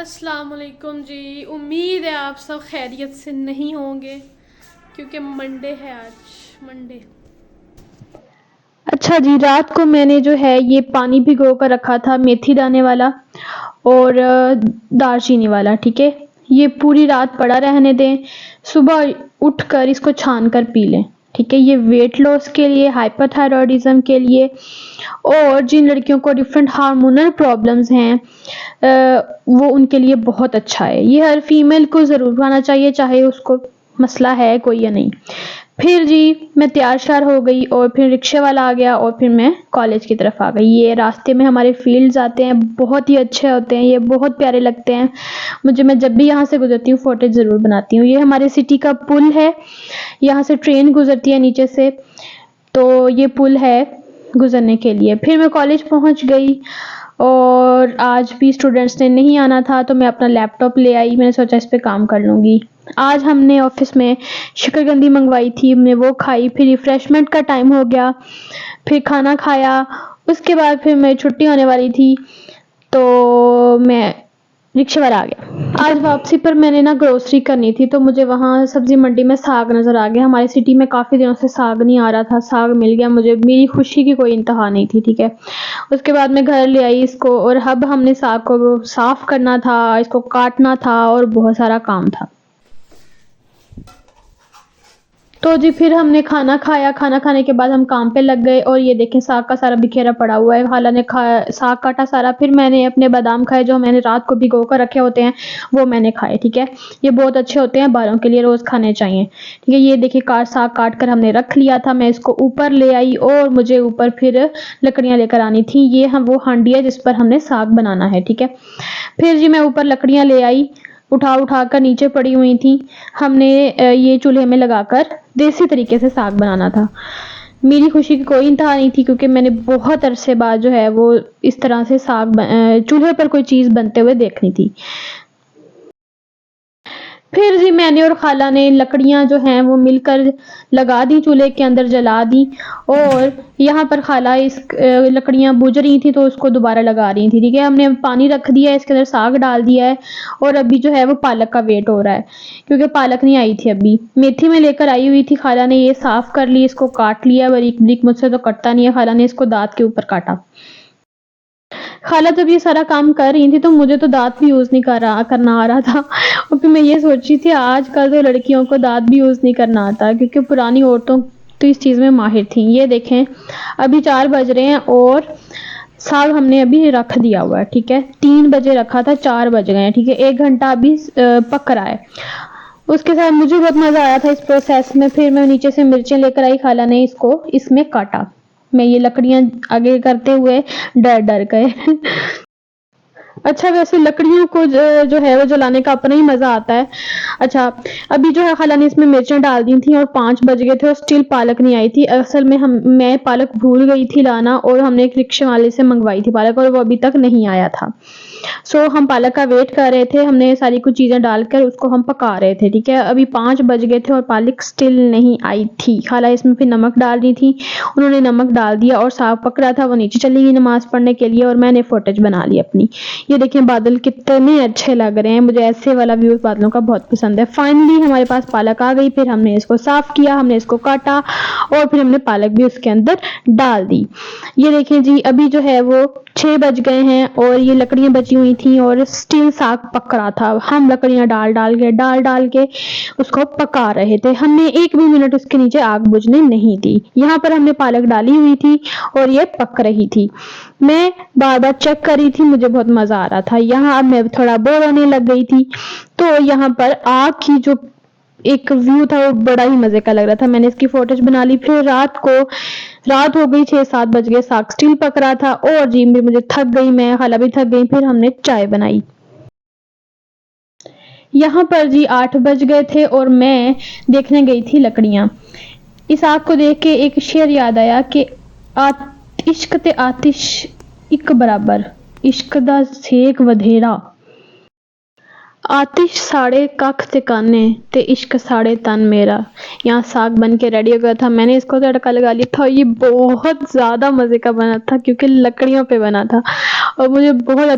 السلام علیکم جی، امید ہے آپ سب خیریت سے نہیں ہوں گے کیونکہ منڈے ہے، آج منڈے۔ اچھا جی، رات کو میں نے جو ہے یہ پانی بھگو کر رکھا تھا، میتھی دانے والا اور دار چینی والا، ٹھیک ہے۔ یہ پوری رات پڑا رہنے دیں، صبح اٹھ کر اس کو چھان کر پی لیں، ٹھیک ہے۔ یہ ویٹ لاس کے لیے، ہائپر تھائرائڈزم کے لیے، اور جن لڑکیوں کو ڈفرینٹ ہارمونل پرابلمز ہیں وہ ان کے لیے بہت اچھا ہے۔ یہ ہر فیمیل کو ضرور کھانا چاہیے، چاہے اس کو مسئلہ ہے کوئی یا نہیں۔ پھر جی میں تیار شیار ہو گئی اور پھر رکشے والا آ گیا اور پھر میں کالج کی طرف آ گئی۔ یہ راستے میں ہمارے فیلڈز آتے ہیں، بہت ہی اچھے ہوتے ہیں، یہ بہت پیارے لگتے ہیں مجھے۔ میں جب بھی یہاں سے گزرتی ہوں فوٹیج ضرور بناتی ہوں۔ یہ ہمارے سٹی کا پل ہے، یہاں سے ٹرین گزرتی ہے نیچے سے، تو یہ پل ہے گزرنے کے لیے۔ پھر میں کالج پہنچ گئی اور آج بھی اسٹوڈنٹس نے نہیں آنا تھا تو میں اپنا لیپ ٹاپ لے آئی، میں نے سوچا اس پہ کام کر لوں گی۔ آج ہم نے آفس میں شکرکندی منگوائی تھی، ہم نے وہ کھائی، پھر ریفریشمنٹ کا ٹائم ہو گیا، پھر کھانا کھایا، اس کے بعد پھر میں چھٹی ہونے والی تھی تو میں رکشے والا آ گیا۔ آج واپسی پر میں نے گروسری کرنی تھی تو مجھے وہاں سبزی منڈی میں ساگ نظر آ گیا۔ ہمارے سٹی میں کافی دنوں سے ساگ نہیں آ رہا تھا، ساگ مل گیا مجھے، میری خوشی کی کوئی انتہا نہیں تھی، ٹھیک ہے۔ اس کے بعد میں گھر لے آئی اس کو، اور اب ہم نے ساگ کو صاف کرنا تھا، اس کو کاٹنا تھا اور بہت سارا کام تھا۔ تو جی پھر ہم نے کھانا کھایا، کھانا کھانے کے بعد ہم کام پہ لگ گئے، اور یہ دیکھیں ساگ کا سارا بکھیرا پڑا ہوا ہے۔ خالہ نے ساگ کاٹا سارا، پھر میں نے اپنے بادام کھائے جو میں نے رات کو بھگو کر رکھے ہوتے ہیں، وہ میں نے کھائے، ٹھیک ہے۔ یہ بہت اچھے ہوتے ہیں، بالوں کے لیے روز کھانے چاہیے، ٹھیک ہے۔ یہ دیکھیں ساگ کاٹ کر ہم نے رکھ لیا تھا، میں اس کو اوپر لے آئی اور مجھے اوپر پھر لکڑیاں لے کر آنی تھیں۔ یہ وہ ہانڈی ہے جس پر ہم نے ساگ بنانا ہے، ٹھیک ہے۔ پھر جی میں اوپر لکڑیاں لے آئی، اٹھا کر نیچے پڑی ہوئی تھیں، ہم نے یہ چولہے میں لگا کر دیسی طریقے سے ساگ بنانا تھا۔ میری خوشی کی کوئی انتہا نہیں تھی کیونکہ میں نے بہت عرصے بعد جو ہے وہ اس طرح سے ساگ چولہے پر کوئی چیز بنتے ہوئے دیکھنی تھی۔ پھر جی میں نے اور خالہ نے لکڑیاں جو ہیں وہ مل کر لگا دی، چولہے کے اندر جلا دی، اور یہاں پر خالہ اس لکڑیاں بجھ رہی تھی تو اس کو دوبارہ لگا رہی تھی، ٹھیک ہے۔ ہم نے پانی رکھ دیا ہے، اس کے اندر ساگ ڈال دیا ہے، اور ابھی جو ہے وہ پالک کا ویٹ ہو رہا ہے کیونکہ پالک نہیں آئی تھی ابھی۔ میتھی میں لے کر آئی ہوئی تھی، خالہ نے یہ صاف کر لی، اس کو کاٹ لیا باریک باریک، مجھ سے تو کٹتا نہیں ہے، خالہ نے اس کو دانت کے اوپر کاٹا۔ خالہ جب یہ سارا کام کر رہی تھی تو مجھے تو دانت بھی یوز نہیں کرنا آ رہا تھا، اور پھر میں یہ سوچ رہی تھی آج کل تو لڑکیوں کو دانت بھی یوز نہیں کرنا آتا، کیونکہ پرانی عورتوں تو اس چیز میں ماہر تھیں۔ یہ دیکھیں ابھی 4 بج رہے ہیں اور ساگ ہم نے ابھی رکھ دیا ہوا ہے، ٹھیک ہے۔ 3 بجے رکھا تھا، 4 بج گئے ہیں، ٹھیک ہے۔ 1 گھنٹہ ابھی پک رہا ہے۔ اس کے ساتھ مجھے بہت مزہ آیا تھا اس پروسیس میں۔ پھر میں نیچے سے مرچیں لے کر آئی، خالہ نے اس کو اس میں کاٹا، میں یہ لکڑیاں آگے کرتے ہوئے ڈر گئے۔ اچھا ویسے لکڑیوں کو جو ہے وہ جلانے کا اپنا ہی مزہ آتا ہے۔ اچھا ابھی جو ہے خالہ نے اس میں مرچیں ڈال دی تھیں اور 5 بج گئے تھے اور سٹل پالک نہیں آئی تھی۔ اصل میں میں پالک بھول گئی تھی لانا، اور ہم نے ایک رکشے والے سے منگوائی تھی پالک، اور وہ ابھی تک نہیں آیا تھا۔ ہم پالک کا ویٹ کر رہے تھے، ہم نے ساری کچھ چیزیں ڈال کر اس کو ہم پکا رہے تھے، ٹھیک ہے۔ ابھی 5 بج گئے تھے اور پالک سٹل نہیں آئی تھی۔ خالہ اس میں پھر نمک ڈال رہی تھی، انہوں نے نمک ڈال دیا، اور ساگ پک رہا تھا، وہ نیچے چلی گئی نماز پڑھنے کے لیے، اور میں نے فوٹیج بنا لی اپنی۔ یہ دیکھیں بادل کتنے اچھے لگ رہے ہیں، مجھے ایسے والا ویو بادلوں کا بہت پسند ہے۔ فائنلی ہمارے پاس پالک آ گئی، پھر ہم نے اس کو صاف کیا، ہم نے اس کو کاٹا، اور پھر ہم نے پالک بھی اس کے اندر ڈال دی۔ یہ دیکھیں جی ابھی جو ہے وہ 6 بج گئے ہیں اور یہ لکڑیاں بچی ہوئی تھیں اور سٹل ساگ پک رہا تھا۔ ہم لکڑیاں ڈال کے اس کو پکا رہے تھے، ہم نے 1 بھی منٹ اس کے نیچے آگ بجھنے نہیں دی۔ یہاں پر ہم نے پالک ڈالی ہوئی تھی اور یہ پک رہی تھی، میں بار بار چیک کر رہی تھی، مجھے بہت مزہ آ رہا تھا۔ یہاں اب میں تھوڑا بور ہونے لگ گئی تھی، تو یہاں پر آگ کی جو ایک ویو تھا وہ بڑا ہی مزے کا لگ رہا تھا، میں نے اس کی فوٹیج بنا لی۔ پھر رات ہو گئی، 6-7 بج گئے، ساگ سٹل پک رہا تھا، اور جی مجھے تھک گئی، میں خالہ بھی تھک گئی، پھر ہم نے چائے بنائی۔ یہاں پر جی 8 بج گئے تھے اور میں دیکھنے گئی تھی لکڑیاں۔ اس آگ کو دیکھ کے ایک شعر یاد آیا کہ عشق تے آتش ایک برابر، عشق دا سیک ودھیرا، آتش ساڑے ککھ تے کانے تے عشق ساڑے تن میرا۔ یہاں ساگ بن کے ریڈی ہو گیا تھا، میں نے اس کو تڑکا لگا لیا تھا، یہ بہت زیادہ مزے کا بنا تھا کیونکہ لکڑیوں پہ بنا تھا، اور مجھے بہت